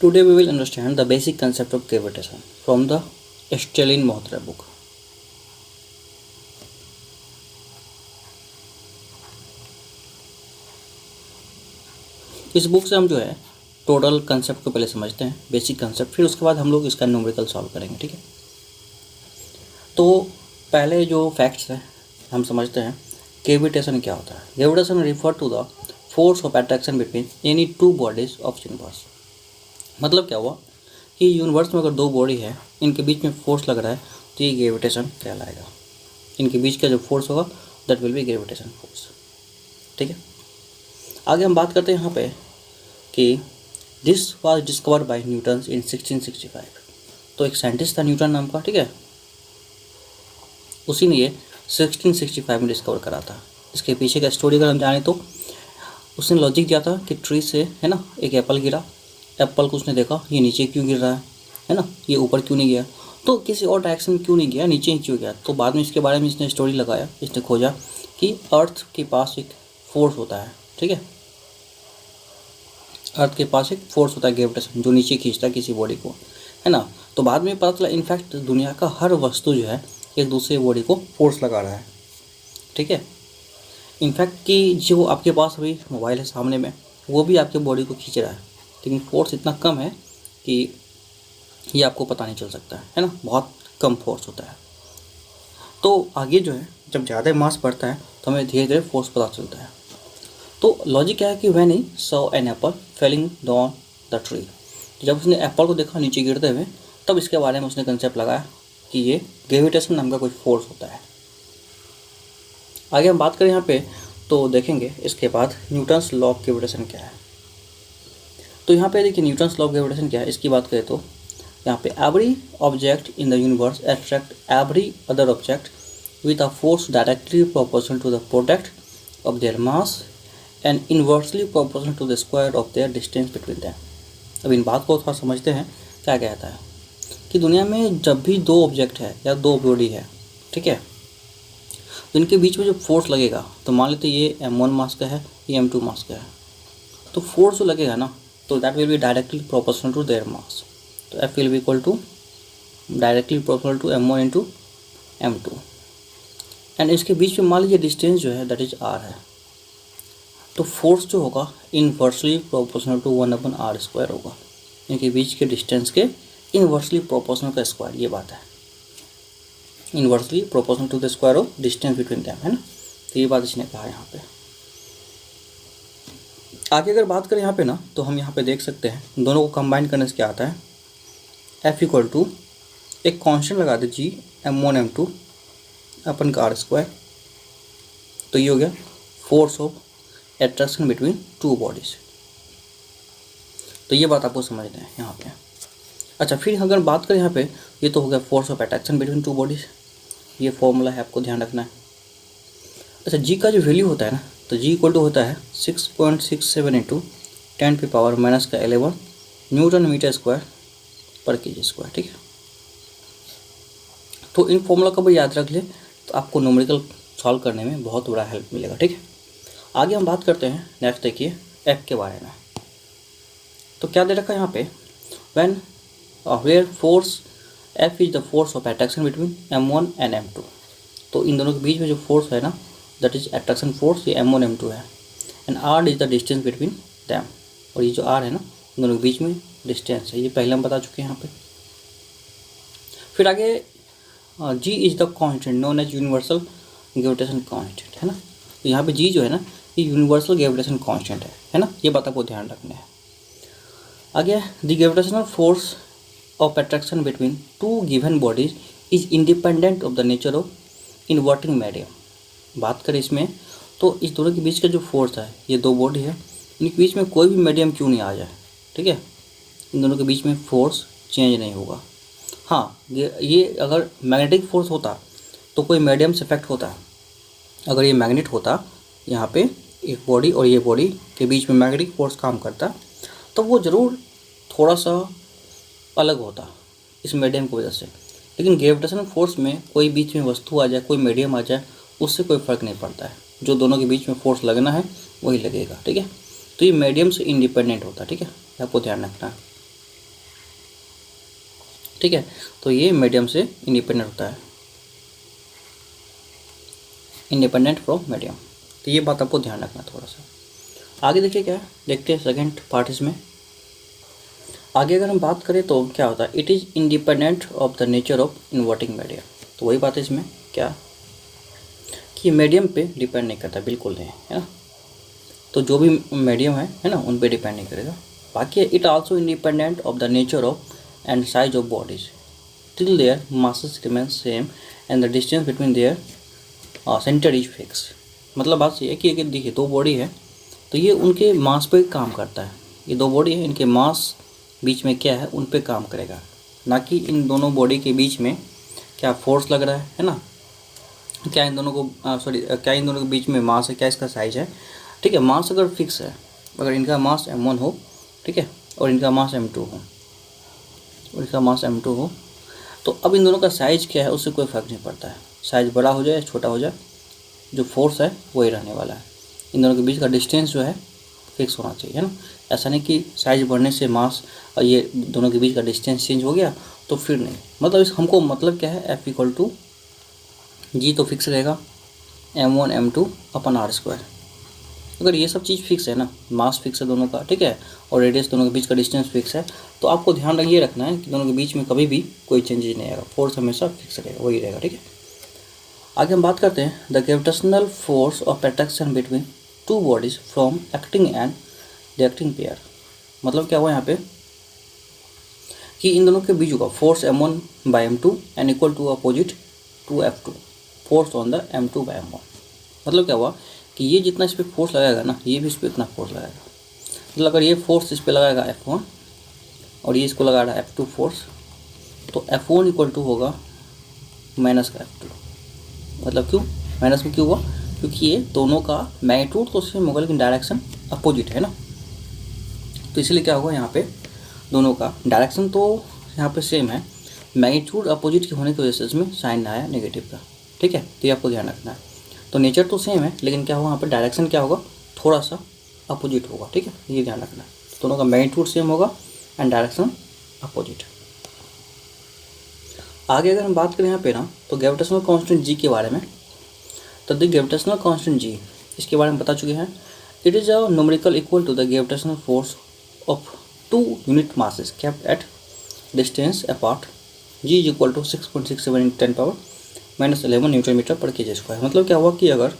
Today we will understand the basic concept of gravitation from the Stalin Mohtra book. इस book से हम जो है टोटल कंसेप्ट को पहले समझते हैं, बेसिक कंसेप्ट, फिर उसके बाद हम लोग इसका न्यूमेरिकल सॉल्व करेंगे। ठीक है, तो पहले जो फैक्ट्स हैं हम समझते हैं ग्रेविटेशन क्या होता है। Gravitation refer to the force of attraction between any two bodies of universe. मतलब क्या हुआ कि यूनिवर्स में अगर दो बॉडी है, इनके बीच में फोर्स लग रहा है तो ये ग्रेविटेशन कहलाएगा। इनके बीच का जो फोर्स होगा that will B gravitation force. ठीक है, आगे हम बात करते हैं यहाँ पे कि this was discovered by Newton in 1665। तो एक साइंटिस्ट था न्यूटन नाम का, ठीक है, उसी ने ये 1665 में डिस्कवर करा था। इसके पीछे का स्टोरी अगर हम जाने तो उसने लॉजिक दिया था कि ट्री से है ना एक एप्पल गिरा, एप्पल को उसने देखा ये नीचे क्यों गिर रहा है ना, ये ऊपर क्यों नहीं गया, तो किसी और डायरेक्शन में क्यों नहीं गया, नीचे ही क्यों गया। तो बाद में इसके बारे में इसने स्टोरी लगाया, इसने खोजा कि अर्थ के पास एक फोर्स होता है। ठीक है, अर्थ के पास एक फोर्स होता है ग्रेविटेशन, जो नीचे खींचता है किसी बॉडी को, है ना। तो बाद में पता चला इनफैक्ट दुनिया का हर वस्तु जो है एक दूसरे बॉडी को फोर्स लगा रहा है। ठीक है, इनफैक्ट कि जो आपके पास अभी मोबाइल है सामने में, वो भी आपके बॉडी को खींच रहा है, लेकिन फोर्स इतना कम है कि ये आपको पता नहीं चल सकता है ना, बहुत कम फोर्स होता है। तो आगे जो है जब ज़्यादा मास बढ़ता है तो हमें धीरे धीरे फोर्स पता चलता है। तो लॉजिक क्या है कि when he saw an apple falling down the tree, जब उसने एप्पल को देखा नीचे गिरते हुए, तब इसके बारे में उसने कंसेप्ट लगाया कि ये ग्रेविटेशन नाम का कोई फोर्स होता है। आगे हम बात करें यहाँ पे तो देखेंगे इसके बाद न्यूटन्स लॉ ऑफ ग्रेविटेशन क्या है। तो यहाँ पे देखिए न्यूटन्स लॉ ऑफ ग्रेविटेशन क्या है, इसकी बात करें तो यहाँ पे every object in the universe attract every other object with a force directly proportional to the product of their mass and inversely proportional to the square of their distance between them. अब इन बात को थोड़ा समझते हैं क्या कहता है कि दुनिया में जब भी दो ऑब्जेक्ट है या दो बॉडी है, ठीक है, तो इनके बीच में जो फोर्स लगेगा, तो मान लेते ये m1 मास का है, ये m2 मास का है, तो फोर्स जो लगेगा ना, तो that will be directly proportional to their mass. तो F will be equal to directly proportional to m1 into m2। And इसके बीच में मान लीजिए डिस्टेंस जो है दैट इज r है, तो फोर्स जो होगा इनवर्सली प्रोपोर्शनल टू 1/r² होगा। इनके बीच के डिस्टेंस के इनवर्सली प्रोपोर्शनल का स्क्वायर, ये बात है, inversely proportional to the square of distance between them, है ना। तो ये बात इसने कहा यहाँ पे। आगे अगर बात करें यहाँ पे ना, तो हम यहाँ पे देख सकते हैं दोनों को कंबाइन करने से क्या आता है, F इक्वल टू एक कांस्टेंट लगा दे G m1 m2 अपन का r², तो ये हो गया force of attraction between two bodies. तो ये बात आपको समझना है यहाँ पे। अच्छा, फिर अगर बात करें यहाँ पे, ये तो हो गया force of attraction between two bodies, ये फॉर्मूला है, आपको ध्यान रखना है। अच्छा, जी का जो वैल्यू होता है ना, तो जी इक्वल टू होता है 6.67 इंटू 10⁻⁻11 न्यूटन मीटर स्क्वायर पर kg²। ठीक है, तो इन फॉर्मूला को भी याद रख ले तो आपको न्यूमेरिकल सॉल्व करने में बहुत बड़ा हेल्प मिलेगा। ठीक है, आगे हम बात करते हैं, नेक्स्ट देखिए एफ के बारे में। तो क्या दे रखा है यहाँ पे, when where force F is the force of attraction between m1 and m2। तो इन दोनों के बीच में जो फोर्स है ना दैट इज अट्रैक्शन फोर्स, ये m1 m2 है, and r is the distance between them. और ये जो r है ना, इन दोनों के बीच में डिस्टेंस है, ये पहले हम बता चुके हैं यहाँ पे। फिर आगे g is the constant known as universal gravitation constant, है ना। तो यहाँ पे g जो है ना, ये यूनिवर्सल ग्रेविटेशन कांस्टेंट है ना, ये बात आपको ध्यान रखना है। आगे the gravitational force of attraction between two given bodies is independent of the nature of inverting medium. बात करें इसमें तो इस दोनों के बीच का जो फोर्स है, ये दो बॉडी है, इनके बीच में कोई भी मीडियम क्यों नहीं आ जाए, ठीक है, इन दोनों के बीच में फोर्स चेंज नहीं होगा। हाँ, ये अगर मैग्नेटिक फोर्स होता तो कोई मीडियम से इफेक्ट होता। अगर ये मैग्नेट होता, यहाँ पे एक बॉडी और ये बॉडी के बीच में मैग्नेटिक फोर्स काम करता, तो वो ज़रूर थोड़ा सा अलग होता इस मीडियम की वजह से। लेकिन ग्रेविटेशनल फोर्स में कोई बीच में वस्तु आ जाए, कोई मीडियम आ जाए, उससे कोई फ़र्क नहीं पड़ता है, जो दोनों के बीच में फोर्स लगना है वही लगेगा। ठीक है, तो ये मीडियम से इंडिपेंडेंट होता है। ठीक है, आपको ध्यान रखना है। ठीक है। तो ये मीडियम से इंडिपेंडेंट होता है, इंडिपेंडेंट फ्रॉम मीडियम। तो ये बात आपको ध्यान रखना थोड़ा सा। आगे देखिए क्या है, देखते हैं सेकेंड पार्ट इसमें। आगे अगर हम बात करें तो क्या होता है, it is independent of the nature of inverting medium. तो वही बात है इसमें क्या कि मीडियम पे डिपेंड नहीं करता, बिल्कुल नहीं, है ना। तो जो भी मीडियम है ना, उन पे डिपेंड नहीं करेगा। बाकी it also independent of the nature of and size of bodies till there masses remain same and the distance between their centre is fix. मतलब बात ये है कि अगर देखिए दो बॉडी है तो ये उनके मास पे काम करता है। ये दो बॉडी है, इनके मास बीच में क्या है, उन पे काम करेगा, ना कि इन दोनों बॉडी के बीच में क्या फोर्स लग रहा है ना, क्या इन दोनों को क्या इन दोनों के बीच में मास है, क्या इसका साइज है, ठीक है। मास अगर फिक्स है, अगर इनका मास m1 हो, ठीक है, और इनका मास m2 हो, और इसका मास m2 हो, तो अब इन दोनों का साइज़ क्या है उससे कोई फ़र्क नहीं पड़ता है। साइज़ बड़ा हो जाए छोटा हो जाए, जो फोर्स है वही रहने वाला है। इन दोनों के बीच का डिस्टेंस जो है फिक्स होना चाहिए, है ना। ऐसा नहीं कि साइज़ बढ़ने से मास और ये दोनों के बीच का डिस्टेंस चेंज हो गया तो फिर नहीं। मतलब इस हमको मतलब क्या है, F इक्वल टू जी तो फिक्स रहेगा m1 m2 अपन r²। अगर ये सब चीज़ फिक्स है ना, मास फिक्स है दोनों का, ठीक है, और रेडियस दोनों के बीच का डिस्टेंस फिक्स है, तो आपको ध्यान ये रखना है कि दोनों के बीच में कभी भी कोई चेंजेस नहीं आएगा, फोर्स हमेशा फिक्स रहेगा, वही रहेगा, ठीक है। आगे हम बात करते हैं the gravitational force of attraction between two bodies from acting and reacting pair. मतलब क्या हुआ यहाँ पे कि इन दोनों के बीच होगा force m1/m2 and equal to opposite to F2 force on the m2/m1। मतलब क्या हुआ कि ये जितना इस पर फोर्स लगाएगा ना, ये भी इस पर इतना फोर्स लगाएगा। मतलब अगर ये फोर्स इस पर लगाएगा F1 और ये इसको लगा रहा है F2 फोर्स, तो F1 इक्वल टू होगा माइनस का F2। मतलब क्यों माइनस में क्यों हुआ, क्योंकि ये दोनों का मैग्नीट्यूड तो सेम होगा लेकिन डायरेक्शन अपोजिट है ना। तो इसलिए क्या होगा यहाँ पे, दोनों का डायरेक्शन तो यहाँ पे सेम है, मैग्नीट्यूड अपोजिट के होने की वजह से इसमें साइन आया नेगेटिव का, ठीक है। तो ये आपको ध्यान रखना है। तो नेचर तो सेम है लेकिन क्या होगा यहाँ पे डायरेक्शन क्या होगा, थोड़ा सा अपोजिट होगा, ठीक है, ये ध्यान रखना है। तो दोनों का मैग्नीट्यूड सेम होगा एंड डायरेक्शन अपोजिट। आगे अगर हम बात करें यहाँ पे ना, तो ग्रेविटेशनल कांस्टेंट जी के बारे में, तो द ग्रेविटेशनल कांस्टेंट जी इसके बारे में बता चुके हैं। It is a numerical equal to the gravitational force of two unit masses kept at distance apart. G is equal to 6.67 × 10⁻⁻11 newton metre per K ji square. मतलब क्या हुआ कि अगर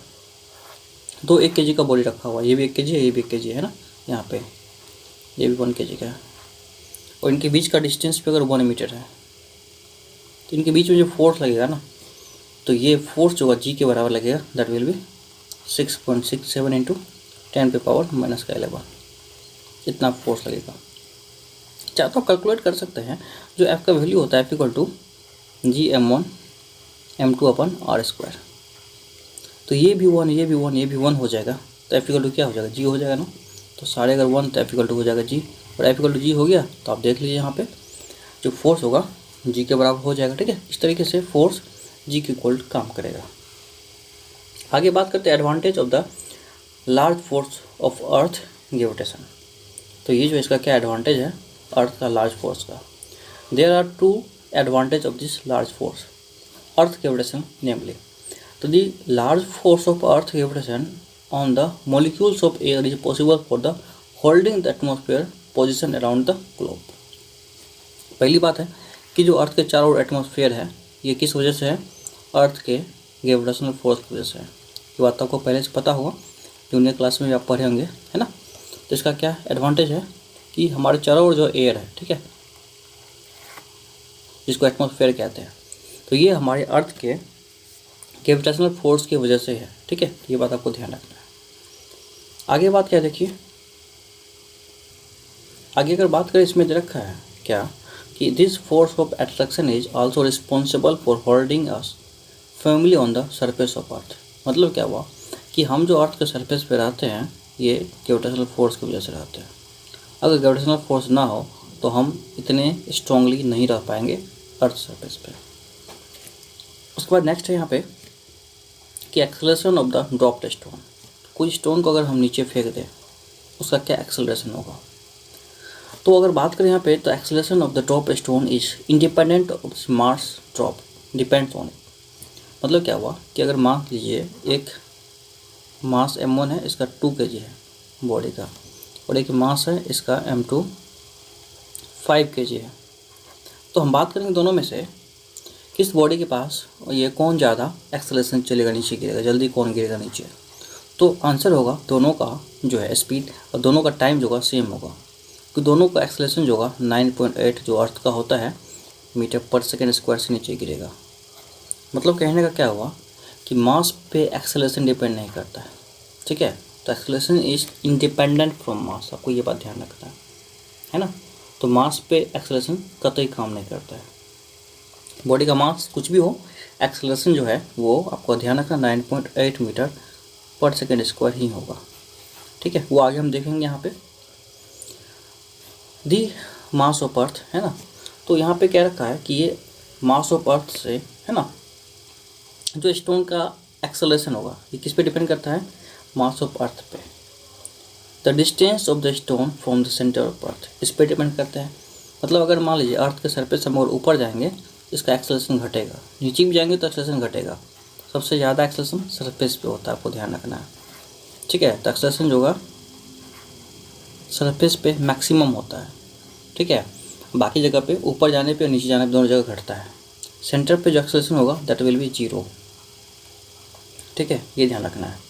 दो 1 kg का बॉडी रखा हुआ, ये भी 1 kg है, ये भी 1 kg है ना, यहाँ पे ये भी 1 kg का है, और इनके बीच का डिस्टेंस पे अगर 1 मीटर है, तो इनके बीच में जो फोर्स लगेगा ना, तो ये फोर्स जो होगा जी के बराबर लगेगा, दैट विल बी 6.67 × 10⁻⁻11 इतना फोर्स लगेगा। चाहे तो कैलकुलेट कर सकते हैं, जो एफ का वैल्यू होता है F equal to ji m1 m2/r²। तो ये भी 1, ये भी 1, ये भी 1 हो जाएगा, तो F इक्वल टू क्या हो जाएगा, जी हो जाएगा ना। तो सारे अगर 1 तो F इक्वल टू हो जाएगा जी, और F इक्वल टू जी हो गया तो आप देख लीजिए यहाँ पे जो फोर्स होगा जी के बराबर हो जाएगा, ठीक है। इस तरीके से फोर्स जी के इक्वल काम करेगा। आगे बात करते हैं advantage of the large force of earth gravitation. तो ये जो इसका क्या एडवांटेज है अर्थ का लार्ज फोर्स का। There are 2 advantage of this large force earth gravitation namely. तो the large force of earth gravitation on the molecules of air is possible for the holding the atmosphere position around the globe. पहली बात है कि जो अर्थ के चारों ओर atmosphere है, ये किस वजह से है, अर्थ के ग्रेविटेशनल फोर्स की वजह से है। ये बात आपको पहले से पता होगा, जूनियर क्लास में भी आप पढ़े होंगे, है ना। तो इसका क्या एडवांटेज है कि हमारे चारों ओर जो एयर है, ठीक है, जिसको एटमॉस्फेयर कहते हैं, तो ये हमारे अर्थ के ग्रेविटेशनल फोर्स की वजह से है, ठीक है। ये बात आपको ध्यान रखना है। आगे बात क्या देखिए, आगे अगर बात करें इसमें दे रखा है क्या कि this force of attraction is also responsible for holding us firmly on the surface of earth. मतलब क्या हुआ कि हम जो अर्थ के सरफेस पे रहते हैं, ये ग्रेविटेशनल फोर्स की वजह से रहते हैं। अगर ग्रेविटेशनल फोर्स ना हो तो हम इतने स्ट्रांगली नहीं रह पाएंगे अर्थ सरफेस पे। उसके बाद नेक्स्ट है यहाँ पे कि acceleration of the dropped stone. कोई स्टोन को अगर हम नीचे फेंक दें, उसका क्या एक्सेलरेशन होगा। तो अगर बात करें यहाँ पे, तो acceleration of the drop stone is independent of mass drop depends on it. मतलब क्या हुआ कि अगर मान लीजिए एक मास m1 है, इसका 2 kg है बॉडी का, और एक मास है इसका m2 5 kg है, तो हम बात करेंगे दोनों में से किस बॉडी के पास ये कौन ज़्यादा एक्सेलरेशन चलेगा, नीचे गिरेगा, जल्दी कौन गिरेगा नीचे। तो आंसर होगा दोनों का जो है स्पीड और दोनों का टाइम जो होगा सेम होगा, क्योंकि दोनों का एक्सेलरेशन जो होगा 9.8 जो अर्थ का होता है मीटर पर सेकेंड स्क्वायर से नीचे गिरेगा। मतलब कहने का क्या हुआ कि मास पे एक्सेलरेशन डिपेंड नहीं करता है, ठीक है। तो एक्सेलरेशन इज इंडिपेंडेंट फ्रॉम मास, आपको ये बात ध्यान रखना है ना। तो मास पे एक्सेलरेशन कतई काम नहीं करता है, बॉडी का मास कुछ भी हो, एक्सेलरेशन जो है वो आपको ध्यान रखना 9.8 मीटर पर सेकेंड स्क्वायर ही होगा, ठीक है। वो आगे हम देखेंगे यहाँ पे दी मास ऑफ अर्थ, है ना। तो यहाँ पे क्या रखा है कि ये मास ऑफ अर्थ से, है ना, जो स्टोन का एक्सेलरेशन होगा ये किस पे डिपेंड करता है, मास ऑफ अर्थ पे। The distance of the stone from the centre of अर्थ इस पे डिपेंड करता है। मतलब अगर मान लीजिए अर्थ के सरफेस हम और ऊपर जाएंगे इसका एक्सेलरेशन घटेगा, नीचे भी जाएंगे तो एक्सेलरेशन घटेगा। सबसे ज़्यादा एक्सेलरेशन सरफेस पे होता है, आपको ध्यान रखना है, ठीक है। तो एक्सेलरेशन जो होगा सरफेस पे मैक्सिमम होता है, ठीक है। बाकी जगह पे ऊपर जाने पे और नीचे जाने पे दोनों जगह घटता है। सेंटर पे जो एक्सेलरेशन होगा दैट विल बी 0, ठीक है, ये ध्यान रखना है।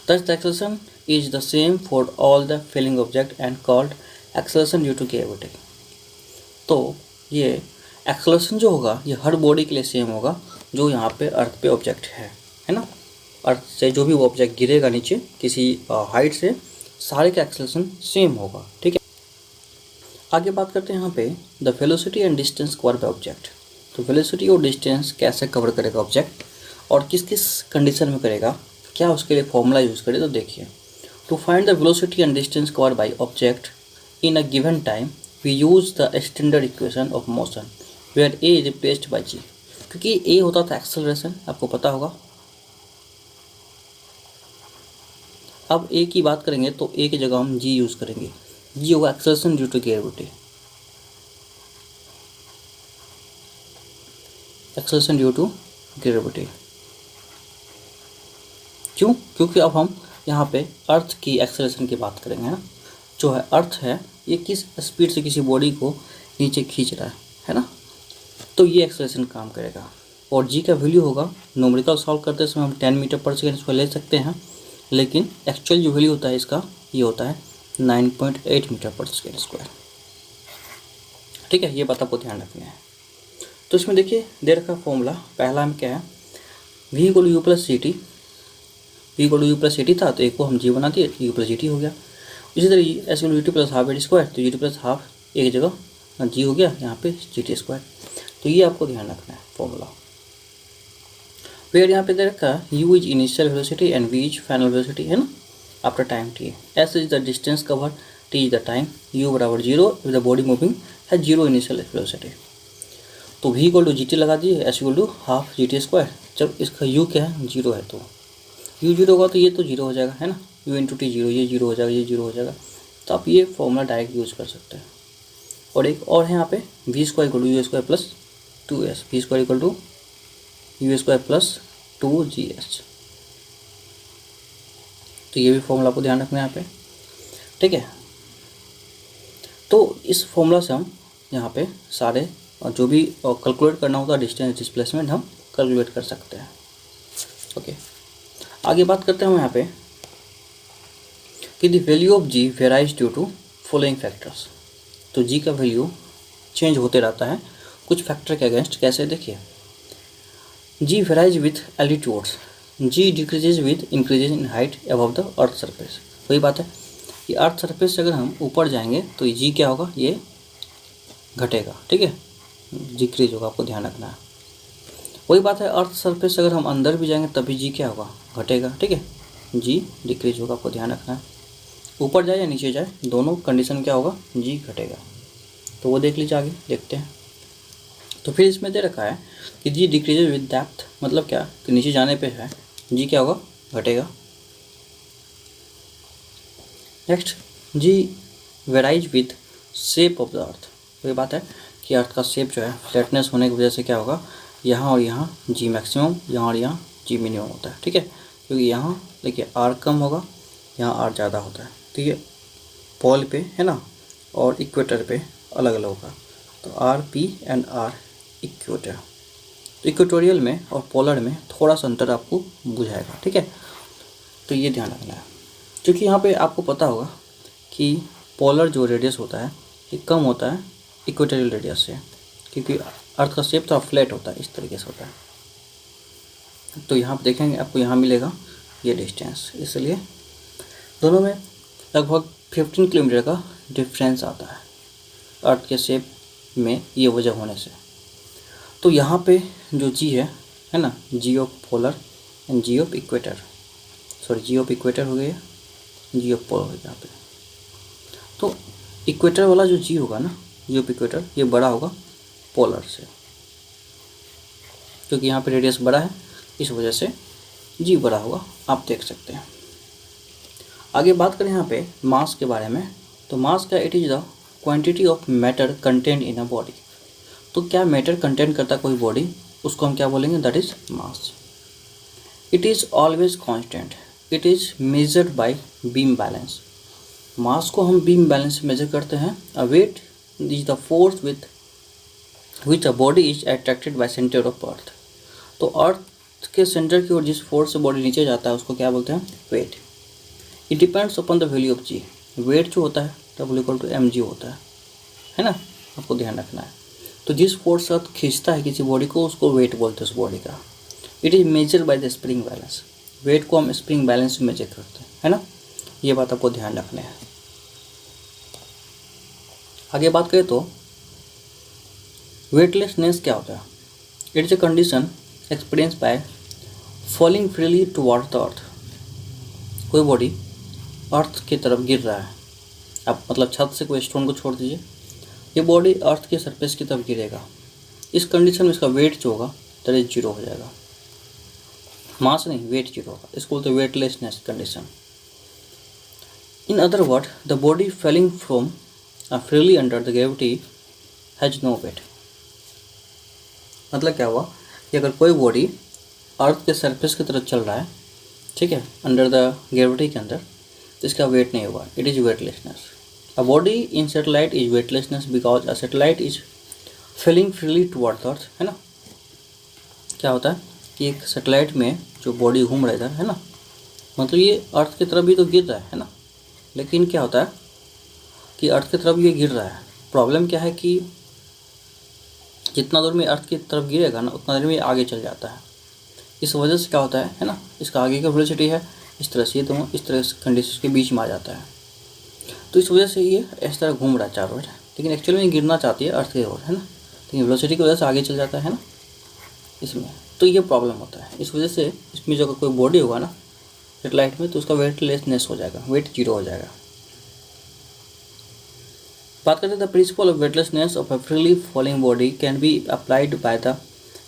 Thus the acceleration is the same for all the falling object and called acceleration due to gravity। तो ये एक्सेलरेशन जो होगा ये हर बॉडी के लिए सेम होगा जो यहाँ पे अर्थ पे ऑब्जेक्ट है ना। अर्थ से जो भी वो ऑब्जेक्ट गिरेगा नीचे किसी हाइट से, सारे का एक्सेलरेशन सेम होगा, ठीक है। आगे बात करते हैं यहाँ पे the velocity and distance cover by object. तो वेलोसिटी और डिस्टेंस कैसे कवर करेगा ऑब्जेक्ट और किस किस कंडीशन में करेगा, क्या उसके लिए फॉर्मूला यूज़ करें। तो देखिए, to find the velocity and distance cover by object in a given time we use the standard equation of motion where a is replaced by g. क्योंकि ए होता था एक्सेलरेशन, आपको पता होगा। अब ए की बात करेंगे तो ए की जगह हम जी यूज़ करेंगे, जी होगा acceleration due to gravity, acceleration due to gravity. क्यों? क्योंकि अब हम यहाँ पे अर्थ की एक्सेलरेशन की बात करेंगे ना। जो है अर्थ है ये किस स्पीड से किसी बॉडी को नीचे खींच रहा है ना, तो ये एक्सेलरेशन काम करेगा। और जी का वैल्यू होगा, न्यूमेरिकल सॉल्व करते समय हम 10 मीटर पर सेकेंड स्क्वायर ले सकते हैं, लेकिन एक्चुअल जो वैल्यू होता है इसका ये होता है 9.8 मीटर पर सेकेंड स्क्वायर, ठीक है। ये बात आपको ध्यान रखना है। तो इसमें देखिए दे रखा फॉर्मूला, पहला में क्या है, v equal U plus C T, v equal U plus C T था तो एक को हम जी बना दिए, यू प्लस जी टी हो गया। इसी तरह S U T plus half add square, तो जी टी प्लस हाफ एक जगह जी हो गया, यहाँ पे जी टी स्क्वायर। तो ये आपको ध्यान रखना है फॉर्मूला। फिर यहाँ पे दे रखा है u is initial velocity and v is final velocity, है ना, after time t। s is the distance cover, t is the time, u बराबर 0 इफ द बॉडी मूविंग है 0 इनिशियल वेलोसिटी। तो v equal to G T लगा दिए, s equal to half G T square. जब इसका u क्या है 0 है तो u 0 होगा तो ये तो 0 हो जाएगा, है ना, u इंटू टी 0, ये 0 हो जाएगा, ये 0 हो जाएगा। तो आप ये फॉर्मूला डायरेक्ट यूज़ कर सकते हैं। और एक और है यहाँ पे V square equal to U square plus 2s, V square equal to U square plus 2gh। तो ये भी फॉर्मूला आपको ध्यान रखना है यहाँ पे, ठीक है। तो इस फॉर्मूला से हम यहाँ पे सारे जो भी कैलकुलेट करना होता है डिस्टेंस डिस्प्लेसमेंट हम कैलकुलेट कर सकते हैं, ओके। आगे बात करते हैं हम यहाँ पे कि the value of G varies due to following factors. तो जी का वैल्यू चेंज होते रहता है कुछ फैक्टर के अगेंस्ट। कैसे, देखिए, g varies with altitudes, g decreases with increases in height above the earth surface. वही बात है कि अर्थ सरफेस से अगर हम ऊपर जाएंगे तो जी क्या होगा, ये घटेगा, ठीक है, डिक्रीज होगा, आपको ध्यान रखना है। वही बात है अर्थ सरफेस से अगर हम अंदर भी जाएंगे तभी जी क्या होगा, घटेगा, ठीक है, जी डिक्रीज होगा, आपको ध्यान रखना है। ऊपर जाए या नीचे जाए दोनों कंडीशन क्या होगा, जी घटेगा। तो वो देख लीजिए, आगे देखते हैं। तो फिर इसमें दे रखा है कि जी डिक्रीजेज विद डेप्थ, मतलब क्या कि नीचे जाने पे है जी क्या होगा, घटेगा। Next, G varies with shape of the earth. तो ये बात है कि अर्थ का शेप जो है फ्लैटनेस होने की वजह से क्या होगा, यहाँ और यहाँ जी मैक्सिमम, यहाँ और यहाँ जी मिनिमम होता है, ठीक है। क्योंकि यहाँ देखिए आर कम होगा, यहाँ आर ज़्यादा होता है, तो ये पोल पे है ना और इक्वेटर पे अलग अलग होगा। तो R P and R equator, तो इक्वेटोरियल में और पोलर में थोड़ा सा अंतर आपको बुझाएगा, ठीक है। तो ये ध्यान रखना है, क्योंकि यहाँ पे आपको पता होगा कि पोलर जो रेडियस होता है ये कम होता है इक्वेटोरियल रेडियस से, क्योंकि अर्थ का शेप थोड़ा फ्लैट होता है, इस तरीके से होता है। तो यहाँ पर देखेंगे आपको यहाँ मिलेगा ये डिस्टेंस, इसलिए दोनों में लगभग 15 किलोमीटर का डिफरेंस आता है अर्थ के शेप में, ये वजह होने से। तो यहाँ पे जो जी है ना, जी of polar and ji of equator, sorry ji of equator हो गया, जी ऑफ पोलर हो गया यहाँ पे। तो इक्वेटर वाला जो जी होगा ना, जी ऑफ इक्वेटर, ये बड़ा होगा पोलर से, क्योंकि यहाँ पे रेडियस बड़ा है, इस वजह से जी बड़ा होगा, आप देख सकते हैं। आगे बात करें यहाँ पे मास के बारे में, तो मास का it is the quantity of matter content in a body. तो क्या मैटर कंटेंट करता कोई बॉडी, उसको हम क्या बोलेंगे, that is mass. It is always constant, it is measured by beam balance. Mass को हम बीम बैलेंस से मेजर करते हैं। A weight is the force with which a body is attracted by centre of earth. तो earth के centre की ओर जिस force से बॉडी नीचे जाता है उसको क्या बोलते हैं, weight. It depends upon the value of G. Weight जो होता है W=mg होता है ना, आपको ध्यान रखना है। तो जिस फोर्स से खींचता है किसी बॉडी को उसको वेट बोलते हैं उस बॉडी का। It is measure by the spring balance. Weight को हम स्प्रिंग बैलेंस में मेजर करते हैं, है ना, ये बात आपको ध्यान रखना है। आगे बात करें तो वेटलेसनेस क्या होता है। It is a condition experience by fouling freely towards the earth. कोई बॉडी अर्थ की तरफ गिर रहा है, आप मतलब छत से कोई स्टोन को छोड़ दीजिए, ये बॉडी अर्थ के सरफेस की तरफ गिरेगा। इस कंडीशन में इसका वेट जो होगा दैट इज 0 हो जाएगा। मास नहीं, वेट 0 होगा, इसको बोलते हैं weightlessness condition. In other word the body falling from freely under the gravity has no weight. मतलब क्या हुआ कि अगर कोई बॉडी अर्थ के सरफेस की तरफ चल रहा है, ठीक है, अंडर द ग्रेविटी के अंदर, तो इसका वेट नहीं होगा, it is weightlessness. A body in satellite is weightlessness because a satellite is falling freely towards earth, है ना। क्या होता है कि एक सैटेलाइट में जो बॉडी घूम रहा है इधर, है ना, मतलब ये अर्थ की तरफ भी तो गिर रहा है ना, लेकिन क्या होता है कि अर्थ की तरफ ये गिर रहा है। प्रॉब्लम क्या है कि जितना दूर में अर्थ की तरफ गिरेगा ना उतना देर में आगे चल जाता है। इस वजह से क्या होता है ना, इसका आगे का वेलोसिटी है इस तरह से, ये दोनों इस तरह से कंडीशन के बीच में आ जाता है, तो इस वजह से ये इस तरह घूम रहा है चारों ओर, लेकिन एक्चुअली में गिरना चाहती है अर्थ की ओर, है ना, लेकिन वेलोसिटी की वजह से आगे चल जाता है ना इसमें, तो ये प्रॉब्लम होता है। इस वजह से इसमें जो कोई बॉडी होगा ना सैटेलाइट में, तो उसका वेटलेसनेस हो जाएगा, वेट 0 हो जाएगा। बात करते हैं the principle of weightlessness of a freely falling body can be applied by the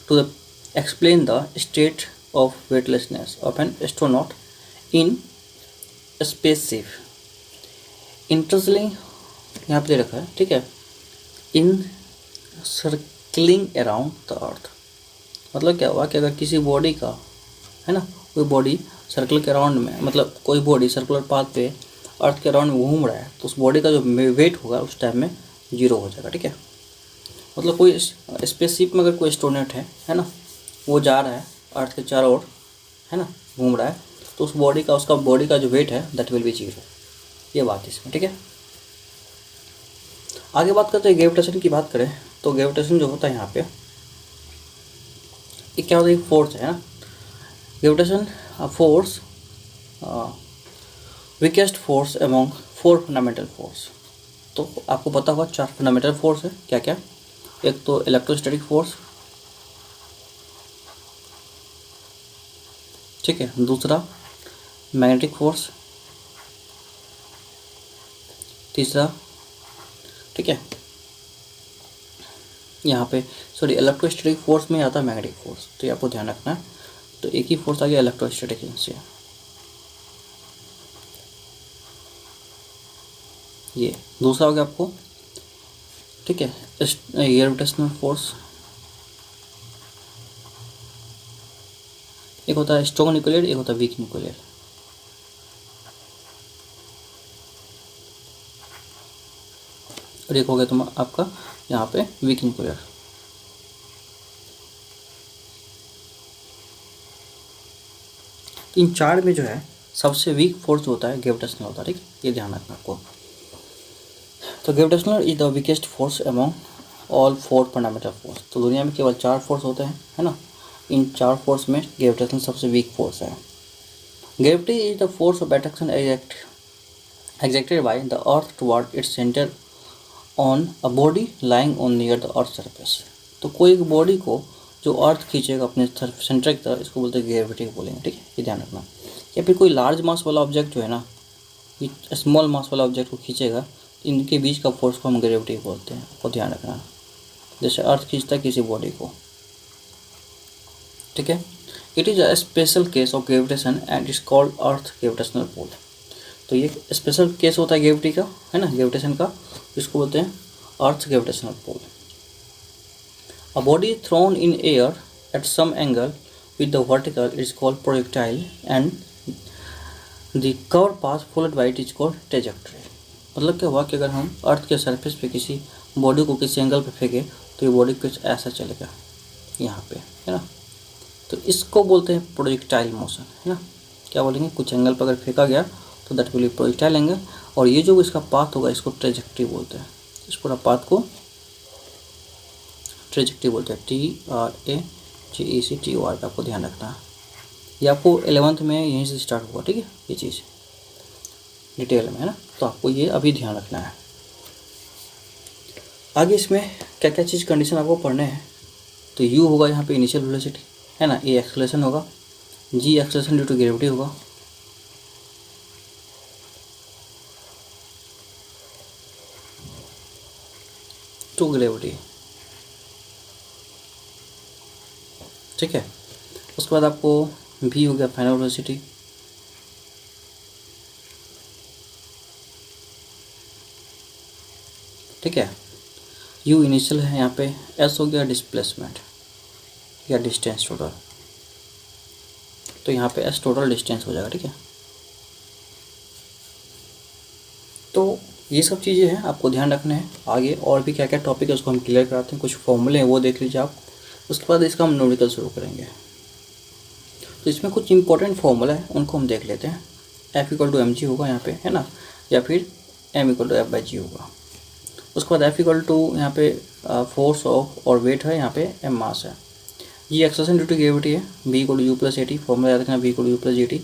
to the explain the state of weightlessness of an astronaut in spaceship. इंटरस्लिंग यहाँ पे दे रखा है, ठीक है, encircling around the earth. मतलब क्या हुआ कि अगर किसी बॉडी का, है ना, कोई बॉडी सर्कल के अराउंड में, मतलब कोई बॉडी सर्कुलर पाथ पे अर्थ के अराउंड में घूम रहा है, तो उस बॉडी का जो वेट होगा उस टाइम में 0 हो जाएगा, ठीक है। मतलब कोई स्पेसशिप में अगर कोई एस्ट्रोनॉट है ना, वो जा रहा है अर्थ के चारों ओर, है ना, घूम रहा है, तो उस बॉडी का, उसका बॉडी का जो वेट है दैट विल बी 0। ये बात इसमें, ठीक है। आगे बात करते हैं ग्रेविटेशन की। बात करें तो ग्रेविटेशन जो होता है यहाँ पे ये क्या होता है, फोर्स है ना। Gravitation force weakest force among 4 fundamental force. तो आपको पता होगा 4 फंडामेंटल फोर्स है, क्या क्या। एक तो इलेक्ट्रोस्टैटिक फोर्स, ठीक है, दूसरा मैग्नेटिक फोर्स, तीसरा, ठीक है, यहाँ पे सॉरी इलेक्ट्रोस्टैटिक फोर्स में आता है मैग्नेटिक फोर्स, तो ये आपको ध्यान रखना है। तो एक ही फोर्स आ गया इलेक्ट्रोस्टैटिक से, ये दूसरा हो गया आपको ठीक है। ग्रेविटेशनल फोर्स, एक होता है स्ट्रॉन्ग न्यूक्लियर, एक होता है वीक न्यूक्लियर। और एक हो गया तुम आपका यहाँ पे वीक न्यूक्लियर। इन चार में जो है सबसे वीक फोर्स होता है ग्रेविटेशनल होता है, ठीक है, ये ध्यान रखना आपको। तो gravitational is the weakest force among all four fundamental force. तो दुनिया में केवल चार फोर्स होते हैं, है ना। इन चार फोर्स में ग्रेविटेशनल सबसे वीक फोर्स है। Gravity is the force of attraction exerted by the earth toward its center on a body lying on near the earth surface। तो कोई एक बॉडी को जो अर्थ खींचेगा अपने सेंटर की तरफ, इसको बोलते हैं ग्रेविटी बोलेंगे, ठीक है, ये ध्यान रखना। या फिर कोई लार्ज मास वाला ऑब्जेक्ट जो है ना, ये स्मॉल मास वाला ऑब्जेक्ट को खींचेगा, तो इनके बीच का फोर्स को हम ग्रेविटी बोलते हैं, आपको ध्यान रखना। जैसे अर्थ खींचता है किसी बॉडी को, ठीक है। It is a special case of gravitation and is called earth gravitational pull. तो ये स्पेशल केस होता है ग्रेविटी का, है ना, ग्रेविटेशन का, इसको बोलते हैं earth gravitational pull. A body thrown in air at some angle with the vertical is called projectile and the curve path followed by it is called trajectory. मतलब क्या हुआ कि अगर हम अर्थ के सरफेस पे किसी बॉडी को किसी एंगल पे फेंके तो ये बॉडी कुछ ऐसा चलेगा यहाँ पे, है ना। तो इसको बोलते हैं प्रोजेक्टाइल मोशन, है ना। क्या बोलेंगे, कुछ एंगल पर अगर फेंका गया तो that will B projectile angle, और ये जो इसका पाथ होगा इसको ट्रेजेक्टरी बोलते हैं। इस पूरा पाथ को ट्रेजेक्टरी बोलते हैं, TRAJECTOR। आपको ध्यान रखना है, ये आपको 11th में यहीं से स्टार्ट हुआ, ठीक है, ये चीज़ डिटेल में, है ना। तो आपको ये अभी ध्यान रखना है। आगे इसमें क्या क्या चीज़ कंडीशन आपको पढ़ने हैं। तो U होगा यहाँ पे इनिशियल वेलोसिटी, है ना, A एक्सेलरेशन होगा, G acceleration due to gravity होगा, टू ग्रेविटी, ठीक है। उसके बाद आपको V हो गया फाइनल वेलोसिटी, ठीक है। U इनिशियल है यहाँ पे, S हो गया डिस्प्लेसमेंट या डिस्टेंस टोटल, तो यहाँ पे S टोटल डिस्टेंस हो जाएगा, ठीक है। तो ये सब चीज़ें हैं आपको ध्यान रखना है। आगे और भी क्या क्या टॉपिक है उसको हम क्लियर कराते हैं, कुछ फॉर्मूले हैं वो देख लीजिए आप। उसके बाद इसका हम न्यूमेरिकल शुरू करेंगे। तो इसमें कुछ इंपॉर्टेंट फॉर्मूला है, उनको हम देख लेते हैं। F = mg होगा यहाँ पे, है ना, या फिर M = F/g होगा। उसके बाद F = यहाँ पे फोर्स ऑफ और वेट है, यहाँ पे M मास है, G acceleration due to gravity है, B = U + AT। फॉर्मूला याद रखना, B = U + AT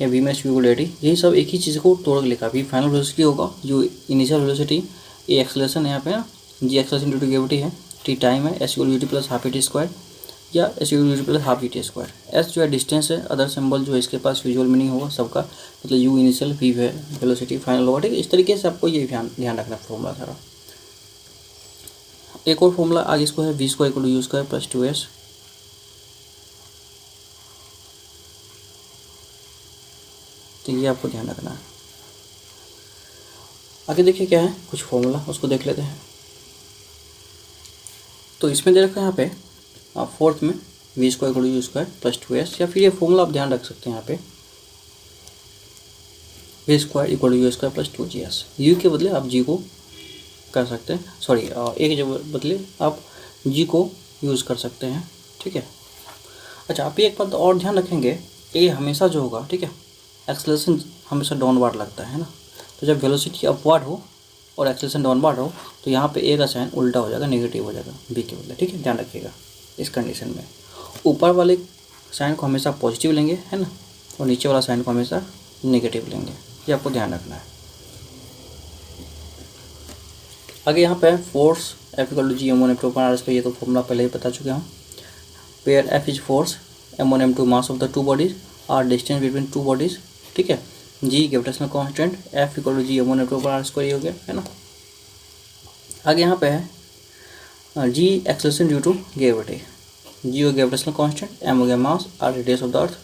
या V − U = AT। यही सब एक ही चीज़ को तोड़ के लिखा। V फाइनल वेलोसिटी होगा, U initial velocity, A acceleration यहाँ पे ना, G acceleration due to gravity है, T टाइम है, S = ut + ½ या S = ut + ½ S जो है डिस्टेंस है, अदर सिंबल जो है इसके पास विजुअल मीनिंग होगा सबका, मतलब U initial, V velocity final होगा, ठीक है। इस तरीके से आपको ये ध्यान रखना फॉर्मूला सारा। एक और फॉर्मूला आगे इसको है, V² = U² + 2S। तो ये आपको ध्यान रखना है। आगे देखिए क्या है, कुछ फॉर्मूला उसको देख लेते हैं। तो इसमें दे रखा है यहाँ पे आप फोर्थ में V² = U² + 2S, या फिर ये फॉर्मूला आप ध्यान रख सकते हैं यहाँ पे, V² = U² + 2GS। U के बदले आप G को कर सकते हैं, सॉरी A के बदले आप G को यूज़ कर सकते हैं, ठीक है। अच्छा, आप एक बात और ध्यान रखेंगे, A हमेशा जो होगा, ठीक है, एक्सेलरेशन हमेशा डाउनवर्ड लगता है ना। तो जब वेलोसिटी अपवर्ड हो और एक्सेलरेशन डाउनवर्ड हो तो यहाँ पे A का साइन उल्टा हो जाएगा, नेगेटिव हो जाएगा B के बदले, ठीक है, ध्यान रखिएगा। इस कंडीशन में ऊपर वाले साइन को हमेशा पॉजिटिव लेंगे, है ना, और नीचे वाला साइन को हमेशा नेगेटिव लेंगे, ये आपको ध्यान रखना है। आगे यहाँ पे फोर्स F = G m1m2/r², ये तो फॉर्मूला पहले ही बता चुके हम। Where F is force, m1 m2 mass of the two bodies, r distance between two bodies, ठीक है। G gravitational constant, F = G m1m2/r², ये हो गया, है ना। आगे यहाँ पे है G acceleration due to gravity, G हो ग्रेविटेशनल कांस्टेंट, M हो गया mass, R radius of the earth.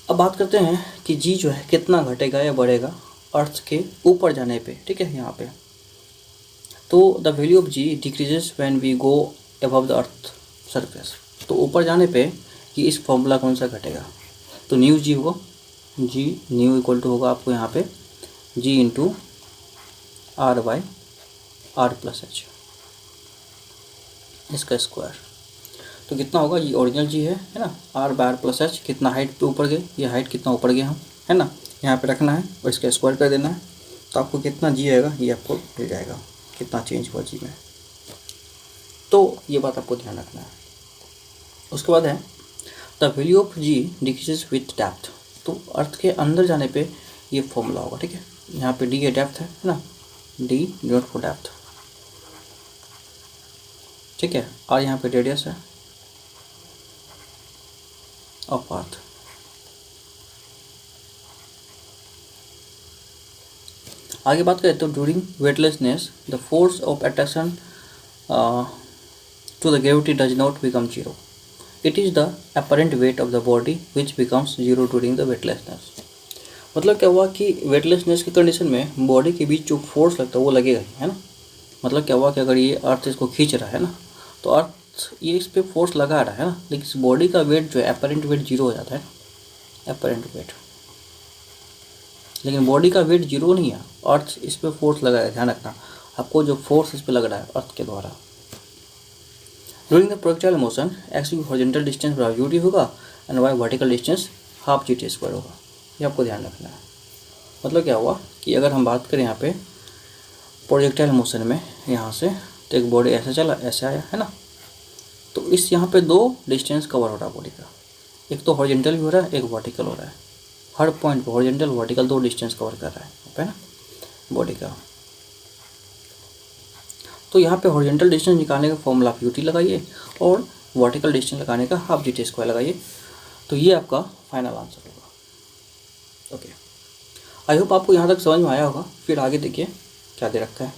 अब बात करते हैं कि G जो है कितना घटेगा या बढ़ेगा अर्थ के ऊपर जाने पे, ठीक है, यहाँ पे। तो the value of G decreases when we go above the earth surface. तो ऊपर जाने पे कि इस फॉर्मूला कौन सा घटेगा, तो न्यू जी होगा, जी न्यू इक्वल टू होगा आपको यहाँ पे g into r by r plus h, इसका स्क्वायर। तो कितना होगा, ये ओरिजिनल जी है ना, r by r plus h, कितना हाइट पे ऊपर गए, ये हाइट कितना ऊपर गया हम, है ना, यहाँ पे रखना है और इसका स्क्वायर कर देना है। तो आपको कितना जी आएगा ये आपको मिल जाएगा, कितना चेंज हुआ जी में। तो ये बात आपको ध्यान रखना है। उसके बाद है the value of G decreases with depth. तो अर्थ के अंदर जाने पे ये फॉर्मूला होगा, ठीक है। यहाँ पे डी ये डेप्थ है ना, डी डिनोट फॉर डेप्थ, ठीक है। और यहाँ पे रेडियस है ऑफ अर्थ। आगे बात करें तो during weightlessness the force of attraction to the gravity does not become zero, it is the apparent weight of the body which becomes zero during the weightlessness. मतलब क्या हुआ कि वेटलेसनेस की कंडीशन में बॉडी के बीच जो फोर्स लगता है वो लगेगा ही, है ना। मतलब क्या हुआ कि अगर ये अर्थ इसको खींच रहा है ना, तो अर्थ ये इस पर फोर्स लगा रहा है ना, लेकिन इस बॉडी का वेट जो है अपरेंट वेट जीरो हो जाता है, अपरेंट वेट, लेकिन बॉडी का वेट जीरो नहीं है, अर्थ इस पर फोर्स लगा है। ध्यान रखना आपको, जो फोर्स इस पर लग रहा है अर्थ के द्वारा। During the projectile motion X की हॉरिजॉन्टल डिस्टेंस बराबर यू डी होगा and Y vertical distance half G T square होगा। ये आपको ध्यान रखना है। मतलब क्या हुआ कि अगर हम बात करें यहाँ पे प्रोजेक्टाइल मोशन में, यहाँ से तो एक बॉडी ऐसे चला ऐसे आया, है ना, तो इस यहाँ पे दो डिस्टेंस कवर हो रहा है बॉडी का, एक तो हॉरिजॉन्टल भी हो रहा है, एक वर्टिकल हो रहा है। हर पॉइंट पे हॉरिजॉन्टल वर्टिकल दो डिस्टेंस कवर कर रहा है ना बॉडी का। तो यहाँ पे हॉरिजॉन्टल डिस्टेंस निकालने का फॉर्मूला आप यूटी लगाइए और वर्टिकल डिस्टेंस लगाने का हाफ जी टी स्क्वायर लगाइए, तो ये आपका फाइनल आंसर होगा। ओके, आई होप आपको यहाँ तक समझ में आया होगा। फिर आगे देखिए क्या दे रखा है।